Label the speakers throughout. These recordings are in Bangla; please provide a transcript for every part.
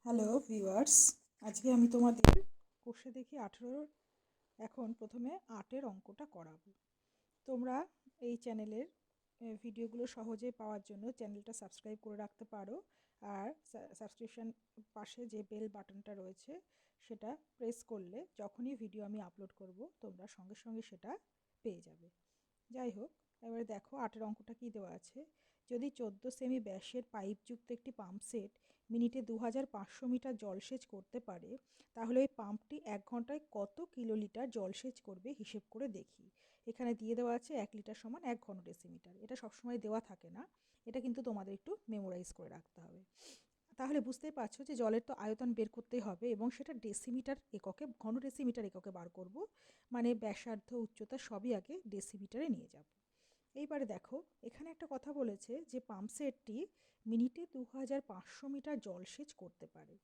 Speaker 1: হ্যালো ভিউয়ার্স, আজকে আমি তোমাদের কোষে দেখি 18 এখন প্রথমে 8-এর অঙ্কটা করাবো। তোমরা এই চ্যানেলের ভিডিওগুলো সহজে পাওয়ার জন্য চ্যানেলটা সাবস্ক্রাইব করে রাখতে পারো, আর সাবস্ক্রিপশন পাশে যে বেল বাটনটা রয়েছে সেটা প্রেস করলে যখনই ভিডিও আমি আপলোড করব তোমরা সঙ্গে সঙ্গে সেটা পেয়ে যাবে। যাই হোক, এবারে দেখো 8-এর অঙ্কটা কী দেওয়া আছে। যদি 14 সেমি ব্যাসের পাইপযুক্ত একটি পাম্প সেট মিনিটে 2500 মিটার জলসেচ করতে পারে, তাহলে ওই পাম্পটি 1 ঘন্টায় কত কিলোলিটার জলসেচ করবে হিসেব করে দেখি। এখানে দিয়ে দেওয়া আছে 1 লিটার সমান 1 ঘন ডেসিমিটার। এটা সবসময় দেওয়া থাকে না, এটা কিন্তু তোমাদের একটু মেমোরাইজ করে রাখতে হবে। তাহলে বুঝতেই পারছো যে জলের তো আয়তন বের করতেই হবে, এবং সেটা ডেসিমিটার এককে, ঘন ডেসিমিটার এককে বার করব। মানে ব্যাসার্ধ, উচ্চতা সবই আগে ডেসিমিটারে নিয়ে যাব। এইবারে দেখো, এখানে একটা কথা বলেছে যে পাম্প সেটটি মিনিটে 2500 মিটার জলসেচ করতে পারে।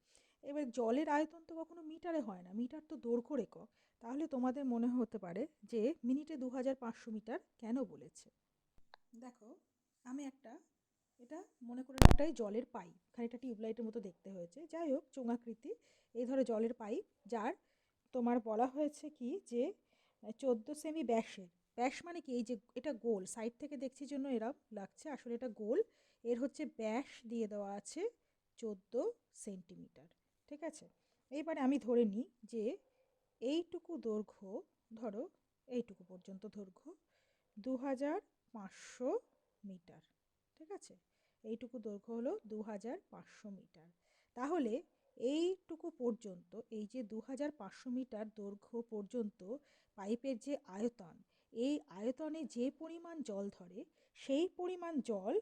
Speaker 1: এবার জলের আয়তন তো কখনো মিটারে হয় না, মিটার তো দৈর্ঘ্য একক। তাহলে তোমাদের মনে হতে পারে যে মিনিটে 2500 মিটার কেন বলেছে। দেখো, আমি এটা মনে করে একটাই জলের পাইপ, খানিকটা টিউবলাইটের মতো দেখতে হয়েছে, যাই হোক চোঙাকৃতি। এই ধরো জলের পাইপ, যার তোমার বলা হয়েছে কি যে 14 সেমি ব্যাসের। ব্যাস মানে কি, এই যে এটা গোল, সাইড থেকে দেখছি জন্য এরা লাগছে, আসলে এটা গোল। এর হচ্ছে ব্যাস দিয়ে দেওয়া আছে 14 সেন্টিমিটার। ঠিক আছে, এইবারে আমি ধরে নিই যে এইটুকু দৈর্ঘ্য, ধরো এইটুকু পর্যন্ত দৈর্ঘ্য 2500 মিটার। ঠিক আছে, এইটুকু দৈর্ঘ্য হলো 2500 মিটার। তাহলে এইটুকু পর্যন্ত, এই যে 2500 মিটার দৈর্ঘ্য পর্যন্ত পাইপের যে আয়তন, এই আয়তনে যে পরিমাণ জল ধরে সেই পরিমাণ জল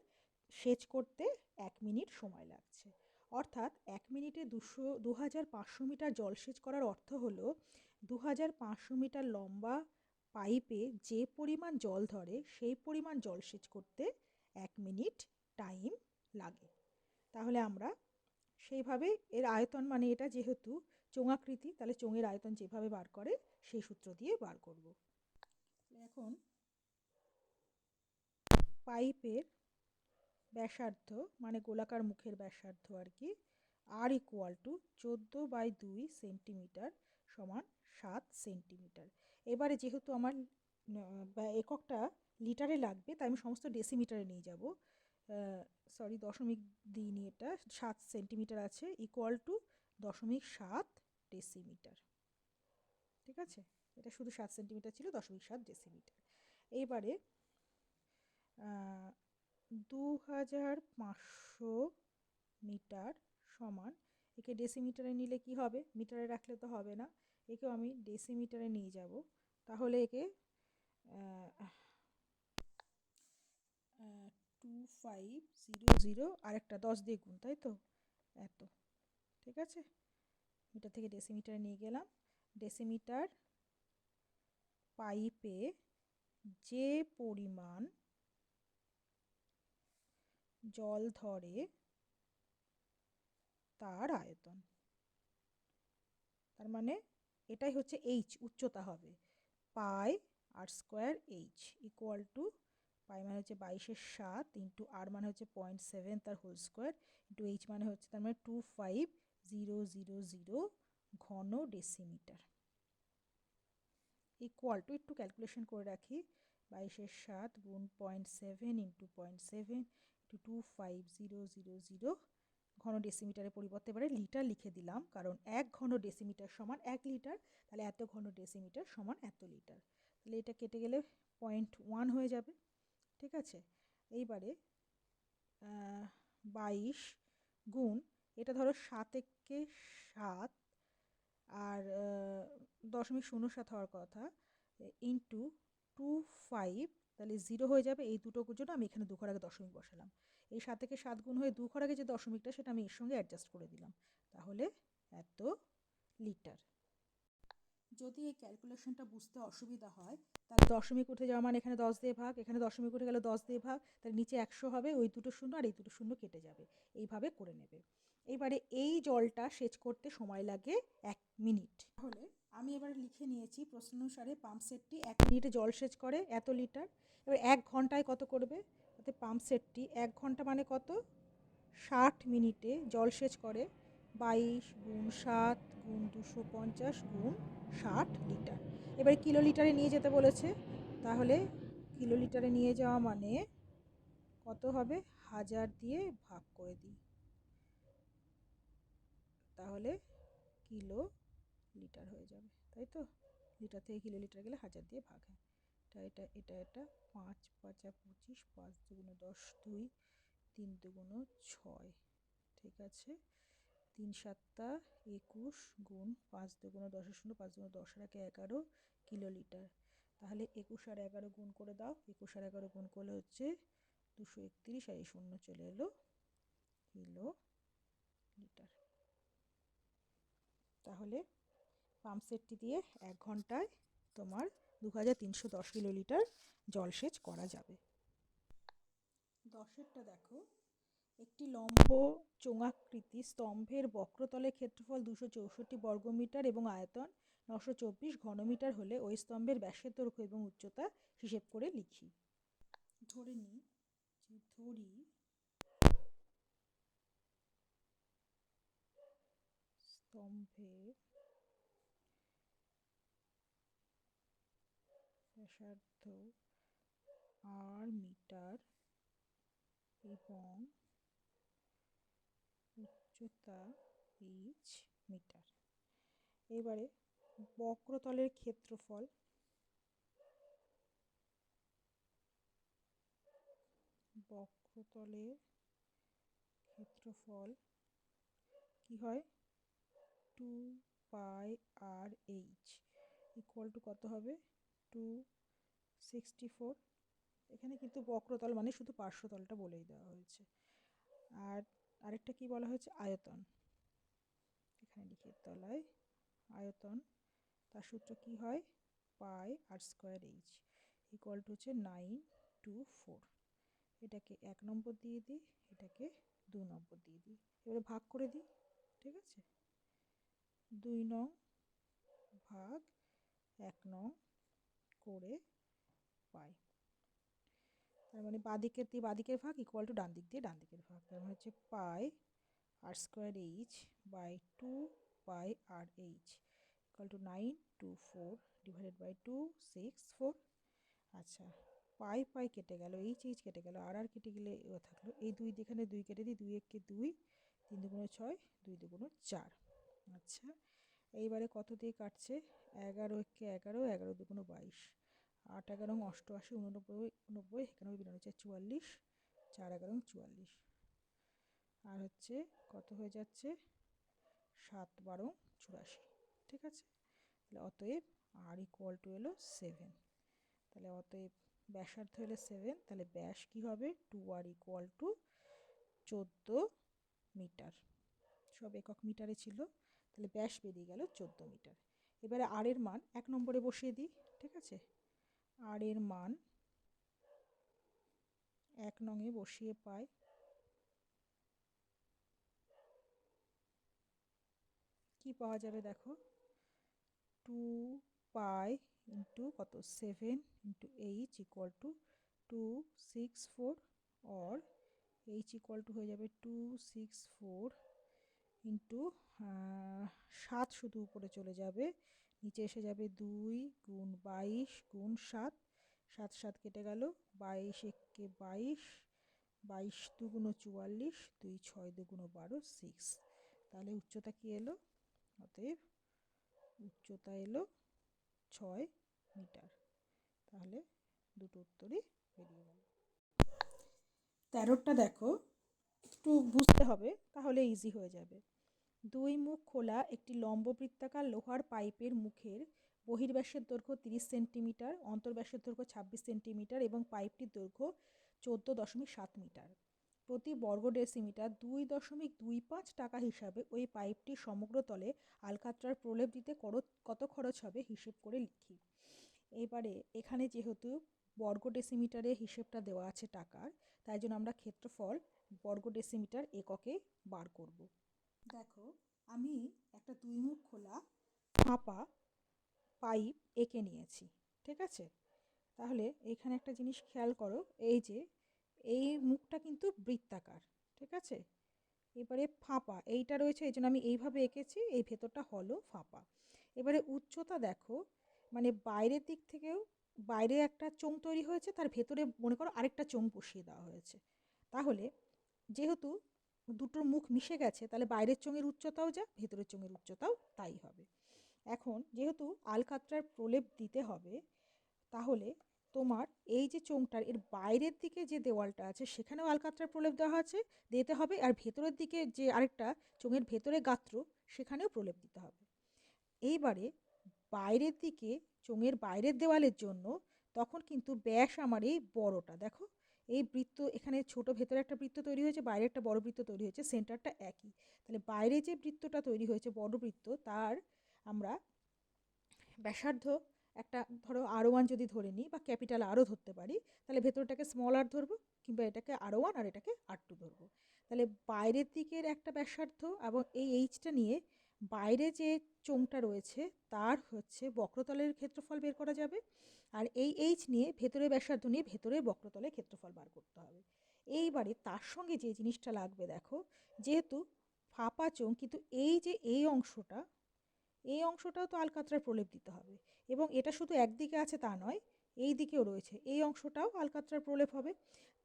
Speaker 1: সেচ করতে 1 মিনিট সময় লাগছে। অর্থাৎ 1 মিনিটে 2500 মিটার জল সেচ করার অর্থ হলো 2500 মিটার লম্বা পাইপে যে পরিমাণ জল ধরে সেই পরিমাণ জল সেচ করতে 1 মিনিট টাইম লাগে। তাহলে আমরা সেইভাবে, এর আয়তন মানে এটা যেহেতু চোঙাকৃতি, তাহলে চোঙের আয়তন যেভাবে বার করে সেই সূত্র দিয়ে বার করব। এখন পাইপের ব্যাসার্ধ, মানে গোলাকার মুখের ব্যাসার্ধ আর কি, আর ইকুয়াল টু 14/2 সেন্টিমিটার সমান 7 সেন্টিমিটার। এবারে যেহেতু আমার এককটা লিটারে লাগবে, তাই আমি সমস্ত ডেসিমিটারে নিয়ে যাব। সরি, দশমিক দিইনি, এটা 7 সেন্টিমিটার আছে, ইকুয়াল টু 0.7 ডেসিমিটার। ঠিক আছে, এটা শুধু 7 সেন্টিমিটার ছিল, 0.7 ডেসিমিটার। এইবারে 2500 মিটার সমান, একে ডেসিমিটারে নিলে কি হবে, মিটারে রাখলে তো হবে না, একেও আমি ডেসিমিটারে নিয়ে যাব। তাহলে একে 2500, আর একটা 10 দিয়ে গুণ, তাই তো, এত। ঠিক আছে, মিটার থেকে ডেসিমিটারে নিয়ে গেলাম। ডেসিমিটার পাইপে যে পরিমাণ জল ধরে তার আয়তন, তার মানে এটাই হচ্ছে এইচ, উচ্চতা হবে pi r square h equal to, পাই মানে হচ্ছে 22/7 ইন্টু আর মানে হচ্ছে 0.7 তার হোল স্কোয়ার ইন্টু এইচ মানে হচ্ছে তার মানে 25000 ঘন ডেসিমিটার ইকুয়াল টু, একটু ক্যালকুলেশন করে রাখি, 22/7 গুণ 0.7 ইন্টু 0.7 ইন্টু 25000 ঘন ডেসিমিটারের পরিবর্তে এবারে লিটার লিখে দিলাম, কারণ 1 ঘন ডেসিমিটার সমান 1 লিটার, তাহলে এত ঘন ডেসিমিটার সমান এত লিটার। তাহলে এটা কেটে গেলে 0.1 হয়ে যাবে। ঠিক আছে, এইবারে 22 গুণ, এটা ধরো 7 আর 0.07 হওয়ার কথা, ইন্টু 25, তাহলে 0 হয়ে যাবে, এই দুটোর জন্য আমি এখানে 2 ঘর আগে দশমিক বসালাম। এই 7 গুণ হয়ে 2 ঘর আগে যে দশমিকটা সেটা আমি এর সঙ্গে অ্যাডজাস্ট করে দিলাম, তাহলে এত লিটার। যদি এই ক্যালকুলেশনটা বুঝতে অসুবিধা হয়, তাহলে দশমিক উঠে যাওয়া মানে এখানে 10 দিয়ে ভাগ, এখানে দশমিক উঠে গেলে 10 দিয়ে ভাগ, তাহলে নিচে 100 হবে, ওই দুটো শূন্য আর এই দুটো শূন্য কেটে যাবে, এইভাবে করে নেবে। এইবারে এই জলটা সেচ করতে সময় লাগে 1 মিনিট। তাহলে আমি এবার লিখে নিয়েছি প্রশ্ন অনুসারে পাম্প সেটটি 1 মিনিটে জল সেচ করে এত লিটার। এবার 1 ঘন্টায় কত করবে, তাতে পাম্প সেটটি 1 ঘন্টা মানে কত, 60 মিনিটে জল সেচ করে 22 × 7 × 250 × 60 লিটার। এবারে কিলোলিটারে নিয়ে যেতে বলেছে, তাহলে কিলোলিটারে নিয়ে যাওয়া মানে কত হবে, 1000 দিয়ে ভাগ করে দিই, তাহলে কিলো লিটার হয়ে যাবে, তাই তো? লিটার থেকে কিলোলিটার গেলে 1000 দিয়ে ভাগ হয়। এটা এটা এটা 5 5 25, 5 2 10, 2 3 2 6, ঠিক আছে। 3 7 21 গুণ 5 2 10 0, 5 2 10 আর 11 কিলোলিটার। তাহলে 21 আর 11 গুণ করে দাও, 21 আর 11 গুণ করলে হচ্ছে 231, আর এই শূন্য চলে এলো কিলো লিটার। তাহলে পাম্প সেটটি দিয়ে 1 ঘন্টায় তোমার 2310 কিলোলিটার জলসেচ করা যাবে। 10টা দেখো, একটি লম্ব চোঙাকৃতি স্তম্ভের বক্রতলের ক্ষেত্রফল 264 বর্গমিটার এবং আয়তন 924 ঘনমিটার হলে ওই স্তম্ভের ব্যাসের দৈর্ঘ্য এবং উচ্চতা হিসেব করে লিখি। ধরে নিই যে স্তম্ভের ব্যাসার্ধ r মিটার এবং উচ্চতা h মিটার। এবারে বক্রতলের ক্ষেত্রফল কি হয়, 2πr/h ইকুয়াল টু কত হবে, 264। এখানে কিন্তু বক্রতল মানে শুধু পার্শ্বতলটা বলেই দেওয়া হয়েছে। আর আরেকটা কি বলা হয়েছে, আয়তন। এখানে লিখে তলায় আয়তন, তার সূত্র কি হয়, πr² ইকুয়াল টু হচ্ছে 924। এটাকে 1 নম্বর দিয়ে দিই, এটাকে 2 নম্বর দিয়ে দিই, এবারে ভাগ করে দিই, ঠিক আছে। 2 নং ভাগ 1 নং করে পাই, তার মানে বাঁদিকের দিয়ে বাঁদিকের ভাগ ইকুয়াল টু ডান দিক দিয়ে ডান দিকের ভাগ, তার মানে হচ্ছে πr² by 2πrh equal to 924 divided by 264। আচ্ছা, পাই কেটে গেল, এইচ কেটে গেল, আর কেটে গেলে ও থাকলো, এই 2 এখানে 2 কেটে দিই, 2 1 2, 3 2 6, 2 2 4। আচ্ছা, এইবারে কত দিয়ে কাটছে, 11 1 11, 11 2 22, 8 11 88, 89 90, 91 92 44, 4 11 44, আর হচ্ছে কত হয়ে যাচ্ছে, 7 12 84, ঠিক আছে। তাহলে অতএব আর ইকুয়াল টু এলো 7। তাহলে অতএব ব্যাসার্ধ হলো 7, তাহলে ব্যাস কি হবে, 2r ইকুয়াল টু 14 মিটার। সব একক মিটারে ছিল, তাহলে ব্যাস বেরিয়ে গেল 14 মিটার। এবারে আর এর মান 1 নম্বরে বসিয়ে দিই, ঠিক আছে। আর এর মান 1 নংয়ে বসিয়ে পাই কি পাওয়া যাবে, দেখো 2π ইন্টু কত 7 ইন্টু h ইকুয়াল টু 264, और h ইকুয়াল টু হয়ে যাবে 264 ইন্টু 7, শুধু উপরে চলে যাবে, নিচে এসে যাবে 2 গুণ 22 গুণ 7, 7 7 কেটে গেল, 22 1 22, 22 2 44, 2 6 2 12 6। তাহলে উচ্চতা কি এলো, অতএব উচ্চতা এলো 6 মিটার। তাহলে দুটো উত্তরই বেরিয়ে গেল। 13টা দেখো, একটু বুঝতে হবে, তাহলে ইজি হয়ে যাবে। 2 মুখ খোলা একটি লম্ব বৃত্তাকার লোহার পাইপের মুখের বহির্ব্যাসের দৈর্ঘ্য 30 সেন্টিমিটার, অন্তর্ব্যাসের দৈর্ঘ্য 26 সেন্টিমিটার এবং পাইপটির দৈর্ঘ্য 14.7 মিটার। প্রতি বর্গ ডেসিমিটার 2.25 টাকা হিসাবে ওই পাইপটির সমগ্র তলে আলকাতরার প্রলেপ দিতে কত খরচ হবে হিসেব করে লিখি। এবারে এখানে যেহেতু বর্গ ডেসিমিটারে হিসেবটা দেওয়া আছে টাকার, তাই জন্য আমরা ক্ষেত্রফল বর্গ ডেসিমিটার এককে বার করব। দেখো, আমি একটা 2 মুখ খোলা ফাঁপা পাইপ এঁকে নিয়েছি, ঠিক আছে। তাহলে এখানে একটা জিনিস খেয়াল করো, এই যে এই মুখটা কিন্তু বৃত্তাকার, ঠিক আছে। এবারে ফাঁপা এইটা রয়েছে, এই জন্য আমি এইভাবে এঁকেছি, এই ভেতরটা হলো ফাঁপা। এবারে উচ্চতা দেখো, মানে বাইরের দিক থেকেও বাইরে একটা চোঙ তৈরি হয়েছে, তার ভেতরে মনে করো আরেকটা চোঙ বসিয়ে দেওয়া হয়েছে। তাহলে যেহেতু দুটোর মুখ মিশে গেছে, তাহলে বাইরের চোঙের উচ্চতাও যা, ভেতরের চোঙের উচ্চতাও তাই হবে। এখন যেহেতু আলকাতরার প্রলেপ দিতে হবে, তাহলে তোমার এই যে চোঙটার এর বাইরের দিকে যে দেওয়ালটা আছে সেখানেও আলকাতরার প্রলেপ দেওয়া আছে, দিতে হবে, আর ভেতরের দিকে যে আরেকটা চোঙের ভেতরে গাত্র সেখানেও প্রলেপ দিতে হবে। এইবারে বাইরের দিকে চোঙের বাইরের দেওয়ালের জন্য তখন কিন্তু ব্যাস আমার এই বড়টা দেখো, এই বৃত্ত এখানে ছোট ভেতরে একটা বৃত্ত তৈরি হয়েছে, বাইরে একটা বড় বৃত্ত তৈরি হয়েছে, সেন্টারটা একই। তাহলে বাইরে যে বৃত্তটা তৈরি হয়েছে বড় বৃত্ত, তার আমরা ব্যাসার্ধ একটা ধরো R1 যদি ধরে নিই বা ক্যাপিটাল আরও ধরতে পারি, তাহলে ভেতরটাকে স্মল আর ধরবো, কিংবা এটাকে R1 আর এটাকে R2 ধরবো। তাহলে বাইরের দিকের একটা ব্যাসার্ধ এবং এই এইচটা নিয়ে বাইরে যে চোঙটা রয়েছে তার হচ্ছে বক্রতলের ক্ষেত্রফল বের করা যাবে, আর এই এইচ নিয়ে ভেতরের ব্যাসার্ধ নিয়ে ভেতরের বক্রতলের ক্ষেত্রফল বার করতে হবে। এইবারে তার সঙ্গে যে জিনিসটা লাগবে দেখো, যেহেতু ফাঁপা চোঙ, কিন্তু এই যে এই অংশটা, এই অংশটাও তো আলকাতরার প্রলেপ দিতে হবে, এবং এটা শুধু একদিকে আছে তা নয়, এই দিকেও রয়েছে, এই অংশটাও আলকাতরার প্রলেপ হবে।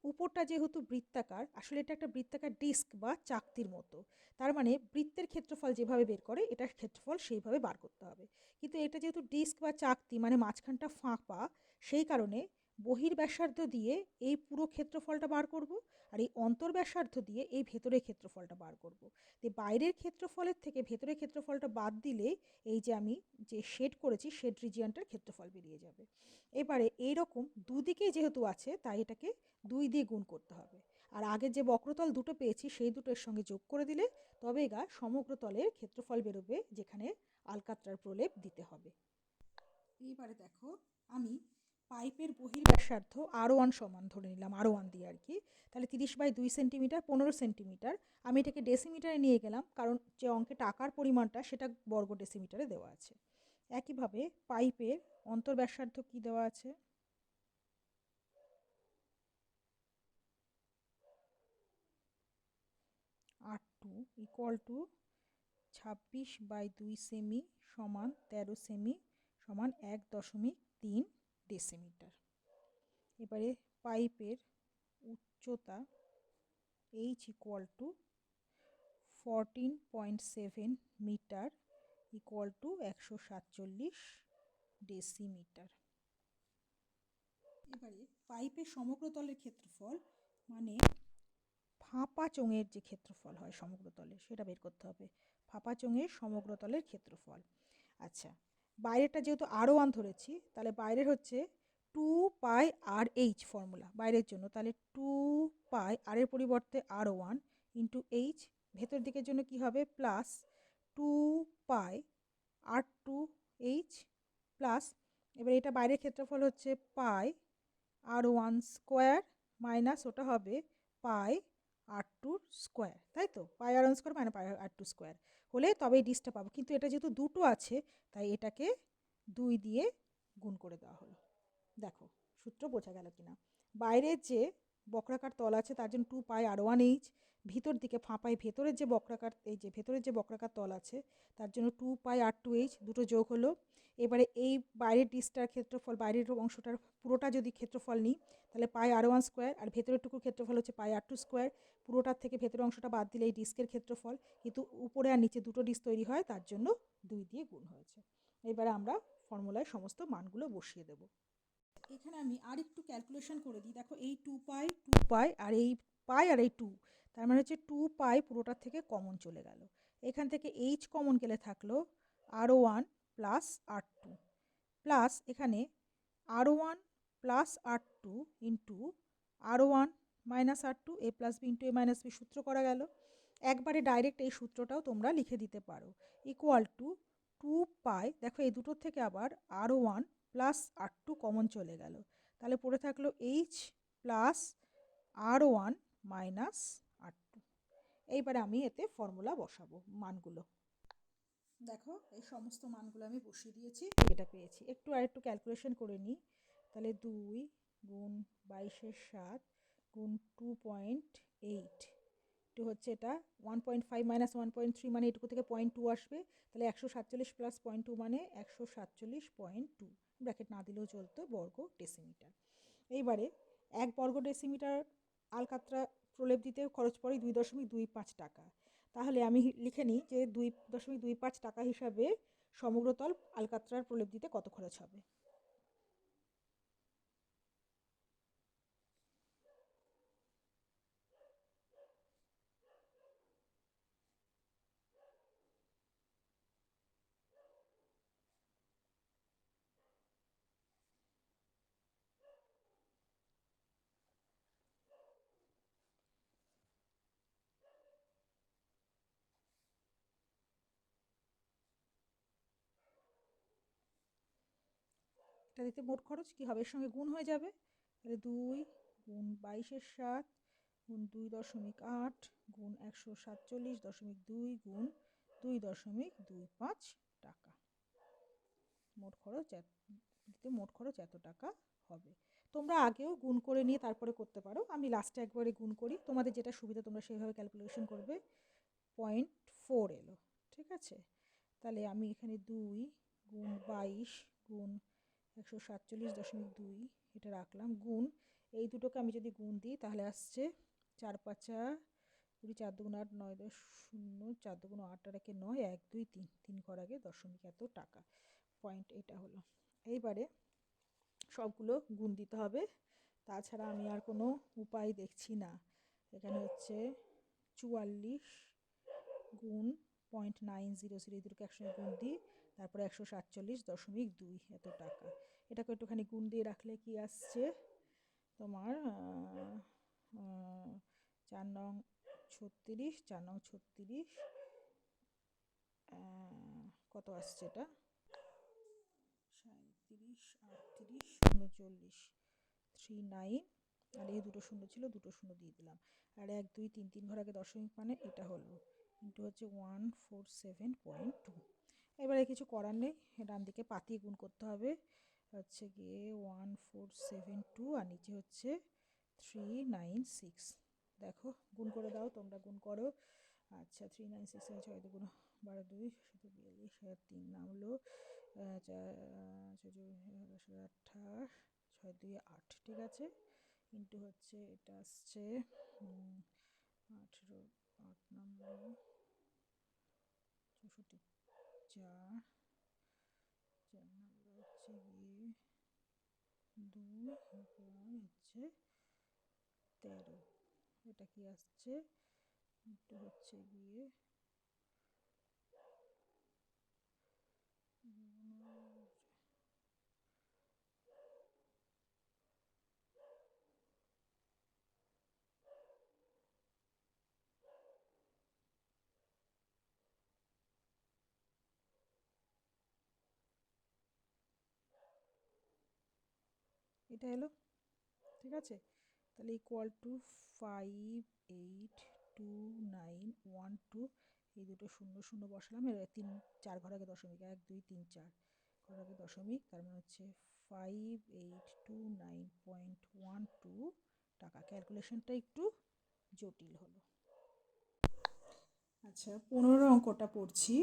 Speaker 1: উপরটা যেহেতু বৃত্তাকার, আসলে এটা একটা বৃত্তাকার ডিস্ক বা চাকতির মতো, তার মানে বৃত্তের ক্ষেত্রফল যেভাবে বের করে এটার ক্ষেত্রফল সেইভাবে বার করতে হবে। কিন্তু এটা যেহেতু ডিস্ক বা চাকতি, মানে মাঝখানটা ফাঁপা, সেই কারণে বহির্ব্যাসার্ধ দিয়ে এই পুরো ক্ষেত্রফলটা বার করব, আর এই অন্তর্ব্যাসার্ধ দিয়ে এই ভেতরের ক্ষেত্রফলটা বার করব। তো বাইরের ক্ষেত্রফলের থেকে ভেতরের ক্ষেত্রফলটা বাদ দিলে এই যে আমি যে শেড করেছি শেড রিজিয়নটার ক্ষেত্রফল বেরিয়ে যাবে। এবারে এইরকম দুদিকে যেহেতু আছে, তাই এটাকে 2 দিয়ে গুণ করতে হবে, আর আগের যে বক্রতল দুটো পেয়েছি সেই দুটোর সঙ্গে যোগ করে দিলে তবে গা সমগ্র তলের ক্ষেত্রফল বেরোবে, যেখানে আলকাতরার প্রলেপ দিতে হবে। এইবারে দেখো, আমি পাইপের বহির্ব্যাসার্ধ R1 সমান ধরে নিলাম, R1 দিয়ে আর কি, তাহলে 30/2 সেন্টিমিটার, 15 সেন্টিমিটার। আমি এটাকে ডেসিমিটারে নিয়ে গেলাম, কারণ যে অঙ্কে টাকার পরিমাণটা সেটা বর্গ ডেসিমিটারে দেওয়া আছে। একইভাবে পাইপের অন্তর্ব্যাসার্ধ কি দেওয়া আছে, R2 ইকুয়াল টু 26/2 সেমি সমান 13 সেমি সমান 1.3 ডেসিমিটার। এবারে পাইপের উচ্চতা H equal to 14.7 metre equal to 147 decimetre. এবারে পাইপের সমগ্র তলের ক্ষেত্রফল, মানে ফাঁপা চোঙের যে ক্ষেত্রফল হয় সমগ্র তলে, সেটা বের করতে হবে। ফাঁপা চোঙের সমগ্র তলের ক্ষেত্রফল। আচ্ছা, বাইরেটা যেহেতু R1 ধরেছি, তাহলে বাইরের হচ্ছে 2πRH ফর্মুলা বাইরের জন্য, তাহলে 2π আর এর পরিবর্তে R1 ইন্টু H, ভেতর দিকের জন্য কি হবে প্লাস 2πR2H প্লাস, এবার এটা বাইরের ক্ষেত্রফল হচ্ছে পাই R1 স্কোয়ার মাইনাস ওটা হবে পাই R2 স্কোয়ার, তাই তো, পাই R1 স্কোয়ার মানে পাই R2 স্কোয়ার হলে তবে এই ডিসটা পাবো, কিন্তু এটা যেহেতু দুটো আছে তাই এটাকে 2 দিয়ে গুণ করে দেওয়া হলো। দেখো সূত্র বোঝা গেল কিনা। বাইরের যে বক্রাকার তল আছে তার জন্য 2πR1H, ভিতর দিকে ফাঁপায় ভেতরের যে বক্রাকার, এই যে ভেতরের যে বক্রাকার তল আছে তার জন্য 2πR2H, দুটো যোগ হলো। এবারে এই বাইরের ডিস্কটার ক্ষেত্রফল, বাইরের অংশটার পুরোটা যদি ক্ষেত্রফল নিই, তাহলে পাই R1 স্কোয়ার, আর ভেতরের টুকুর ক্ষেত্রফল হচ্ছে পাই R2 স্কোয়ার। পুরোটার থেকে ভেতরের অংশটা বাদ দিলে এই ডিস্কের ক্ষেত্রফল, কিন্তু উপরে আর নিচে দুটো ডিস্ক তৈরি হয় তার জন্য 2 দিয়ে গুণ হয়েছে। এবারে আমরা ফর্মুলায় সমস্ত মানগুলো বসিয়ে দেবো। এখানে আমি আর একটু ক্যালকুলেশন করে দিই। দেখো এই 2π আর এই পাই আর এই 2, তার মানে হচ্ছে 2π পুরোটার থেকে কমন চলে গেল। এখান থেকে H কমন গেলে থাকলো R1 প্লাস R2 প্লাস এখানে R1 plus R2 into R1 minus R2, এ প্লাস বি ইন্টু এ মাইনাস বি সূত্র করা গেল। একবারে ডাইরেক্ট এই সূত্রটাও তোমরা লিখে দিতে পারো, ইকুয়াল টু 2π, দেখো এই দুটোর থেকে আবার R1 প্লাস R2 কমন চলে গেল, তাহলে পড়ে থাকলো H plus R1 minus R2। এইবারে আমি এতে ফর্মুলা বসাবো মানগুলো। দেখো এই সমস্ত মানগুলো আমি বসিয়ে দিয়েছি, এটা পেয়েছি। একটু আর একটু ক্যালকুলেশন করে নিই, তাহলে 2 গুণ 22/7 গুণ 2.8 ইন্টু হচ্ছে এটা 1.5 মাইনাস 1.3 মানে এটুকু থেকে 0.2 আসবে, তাহলে 147 প্লাস 0.2 মানে 147.2, ব্র্যাকেট না দিলেও চলতো, বর্গ ডেসিমিটার। এইবারে 1 বর্গ ডেসিমিটার আলকাতরা প্রলেপ দিতে খরচ পড়ে 2.25 টাকা। তাহলে আমি লিখে নিই যে 2.25 টাকা হিসাবে সমগ্রতল আলকাতরার প্রলেপ দিতে কত খরচ হবে। এটা দিতে মোট খরচ কি হবে, এর সঙ্গে গুণ হয়ে যাবে, তাহলে 2 গুণ 22/7 গুণ 2.8 গুণ 147.2 গুণ 2.25 টাকা। মোট খরচ দিতে মোট খরচ এত টাকা হবে। তোমরা আগেও গুণ করে নিয়ে তারপরে করতে পারো, আমি লাস্টে একবারে গুণ করি, তোমাদের যেটা সুবিধা তোমরা সেইভাবে ক্যালকুলেশন করবে। 0.4 এলো, ঠিক আছে। তাহলে আমি এখানে 2 গুণ 22 গুণ 147.2 এটা রাখলাম, গুণ এই দুটোকে আমি যদি গুণ দিই তাহলে আসছে 4 5 20, 4 2 8, 9 10 0, 4 2 8 আর 1 9, 1 2 3, 3 ঘর আগে দশমিক এত টাকা, পয়েন্ট এটা হলো। এইবারে সবগুলো গুণ দিতে হবে, তাছাড়া আমি আর কোনো উপায় দেখছি না। এখানে হচ্ছে 44 গুণ 0.900, এই দুটোকে একসঙ্গে গুণ দিই, তারপরে 147.2 এত টাকা। এটাকে একটুখানি গুণ দিয়ে রাখলে কি আসছে তোমার 4 নং 36, 4 নং 36 কত আসছে এটা 37 38 39 39, আর এই দুটো শূন্য ছিল, দুটো শূন্য দিয়ে দিলাম, আর 1 2 3, 3 ঘর আগে দশমিক মানে এটা হলো, ইন্টু হচ্ছে 147.2। এবারে কিছু করার নেই, ডান দিকে পাতিয়ে গুণ করতে হবে, হচ্ছে গিয়ে 1472 আর নিচে হচ্ছে 396। দেখো গুণ করে দাও, তোমরা গুণ করো। আচ্ছা 396 6 দুগুণ 12 2 42 3 নামলো 28 6 2 8, ঠিক আছে। ইন্টু হচ্ছে এটা আসছে 18 8 নামলো 64 4 4 নামলো হচ্ছে গিয়ে 2 হচ্ছে 13, এটা কি আসছে একটু হচ্ছে গিয়ে এটা এলো, ঠিক আছে। তাহলে ইকুয়াল টু 582912, এই দুটো শূন্য শূন্য বসালাম, এর 3 4 ঘর আগে দশমিক 1 2 3 4 ঘর আগে দশমিক, তার মানে হচ্ছে 5829.12 টাকা। ক্যালকুলেশনটা একটু জটিল হলো। আচ্ছা 15 অঙ্কটা পড়ছি।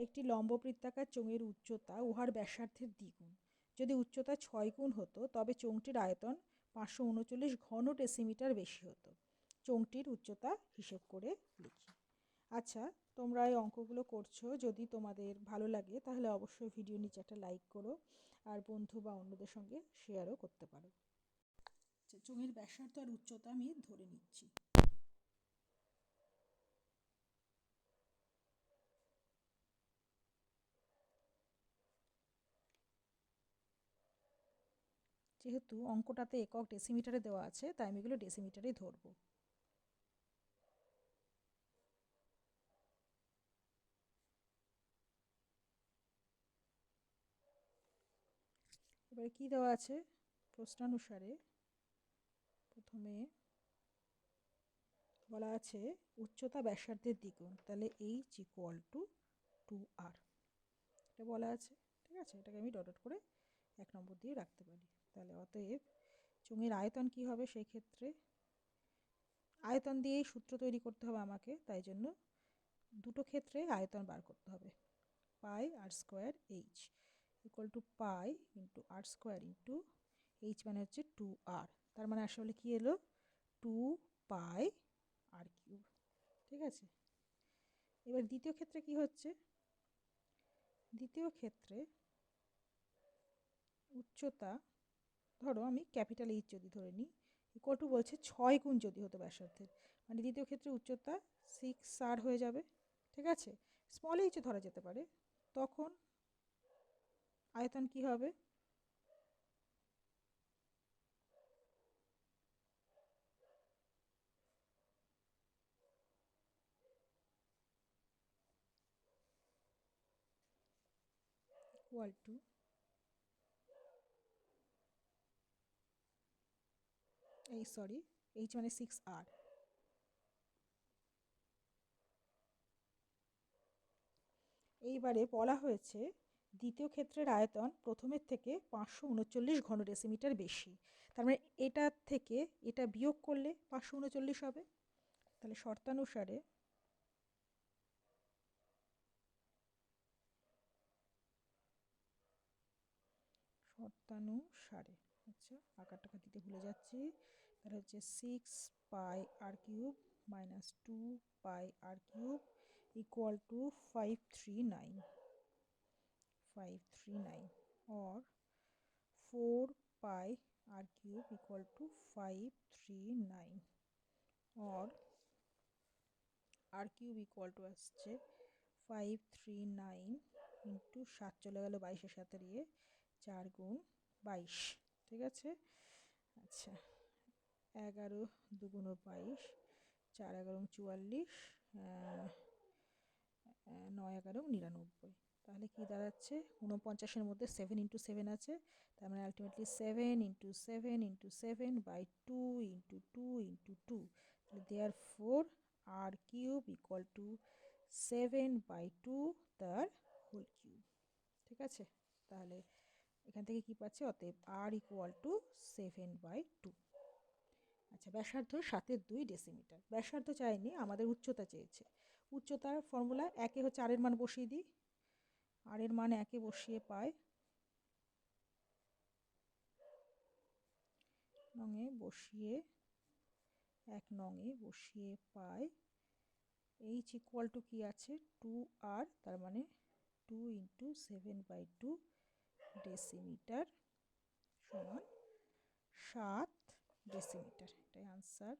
Speaker 1: একটি লম্ববৃত্তাকার চোঙের উচ্চতা উহার ব্যাসার্ধের দ্বিগুণ। যদি উচ্চতা 6 গুণ হতো তবে চোঙটির আয়তন 539 ঘন ডেসিমিটার বেশি হতো। চোঙটির উচ্চতা হিসেব করে লিখি। আচ্ছা তোমরা এই অঙ্কগুলো করছো, যদি তোমাদের ভালো লাগে তাহলে অবশ্যই ভিডিও নিচে একটা লাইক করো, আর বন্ধু বা অন্যদের সঙ্গে শেয়ারও করতে পারো। চোঙের ব্যাসার্ধ আর উচ্চতা আমি ধরে নিচ্ছি। যেহেতু অঙ্কটাতে একক ডেসিমিটারে দেওয়া আছে তাই আমি এগুলো ডেসিমিটারেই ধরবো। এবারে কি দেওয়া আছে, প্রশ্নানুসারে প্রথমে বলা আছে উচ্চতা ব্যাসার্ধের দ্বিগুণ, তাহলে h ইকুয়াল টু 2r, এটা বলা আছে, ঠিক আছে। এটাকে আমি ডট ডট করে 1 নম্বর দিয়ে রাখতে পারি। তাহলে অতএব চোঙের আয়তন কি হবে, সেই ক্ষেত্রে আয়তন দিয়েই সূত্র তৈরি করতে হবে আমাকে, তাই জন্য দুটো ক্ষেত্রে আয়তন বার করতে হবে। Pi r square h equal to pi into r square into h মানে হচ্ছে 2r, তার মানে আসলে কি এলো 2 পাই আর কিউব। ঠিক আছে, এবার দ্বিতীয় ক্ষেত্রে কি হচ্ছে, দ্বিতীয় ক্ষেত্রে উচ্চতা ধরো আমি ক্যাপিটাল এইচ যদি ধরে নিই, ইকুয়াল টু বলছে 6 গুণ যদি হতো ব্যাসার্ধের, মানে দ্বিতীয় ক্ষেত্রে উচ্চতা 6r হয়ে যাবে। ঠিক আছে, স্মল এইচও ধরা যেতে পারে, তখন আয়তন কি হবে, ইকুয়াল টু এইচ মানে 6r। এইবারে বলা হয়েছে দ্বিতীয় ক্ষেত্রের আয়তন প্রথমের থেকে 539 ঘন ডেসিমিটার বেশি, তার মানে এটার থেকে এটা বিয়োগ করলে 539 হবে। তাহলে শর্তানুসারে আচ্ছা আকার টাকা দিতে ভুলে যাচ্ছি, তাহলে হচ্ছে 6 পাই r³ minus 2 pi r³ equal to 539 or 4 pi r³ equal to 539 or r³ equal to আসছে 539 ইন্টু 7 চলে গেল 22-এর সাথে দিয়ে 4 গুণ 22। ঠিক আছে, আচ্ছা 11 দুগুণ 22, 4 11 44, 9 11 99। তাহলে কি দাঁড়াচ্ছে, 49-এর মধ্যে 7 ইন্টু 7 আছে, তার মানে ultimately 7 into 7 into 7 by 2 into 2 into 2, তাহলে দেয়ার ফোর r³ ইকুয়াল টু 7/2 তার হোল কিউব। ঠিক আছে, তাহলে এখান থেকে কি পাচ্ছি, অতএব r ইকুয়াল টু 7/2। আচ্ছা ব্যাসার্ধ 7/2 ডেসিমিটার, ব্যাসার্ধ চাইনি, আমাদের উচ্চতা চেয়েছে। উচ্চতার ফর্মুলা একে হচ্ছে আর এর মান বসিয়ে দিই, আর এর মান একে বসিয়ে পাই নঙে বসিয়ে 1 নঙে বসিয়ে পাই এইচ ইকুয়াল টু কি আছে 2r, তার মানে 2 ইন্টু 7/2 ডেসিমিটার সমান 7 ডেসিমিটার, এটাই আনসার।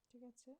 Speaker 1: ঠিক আছে।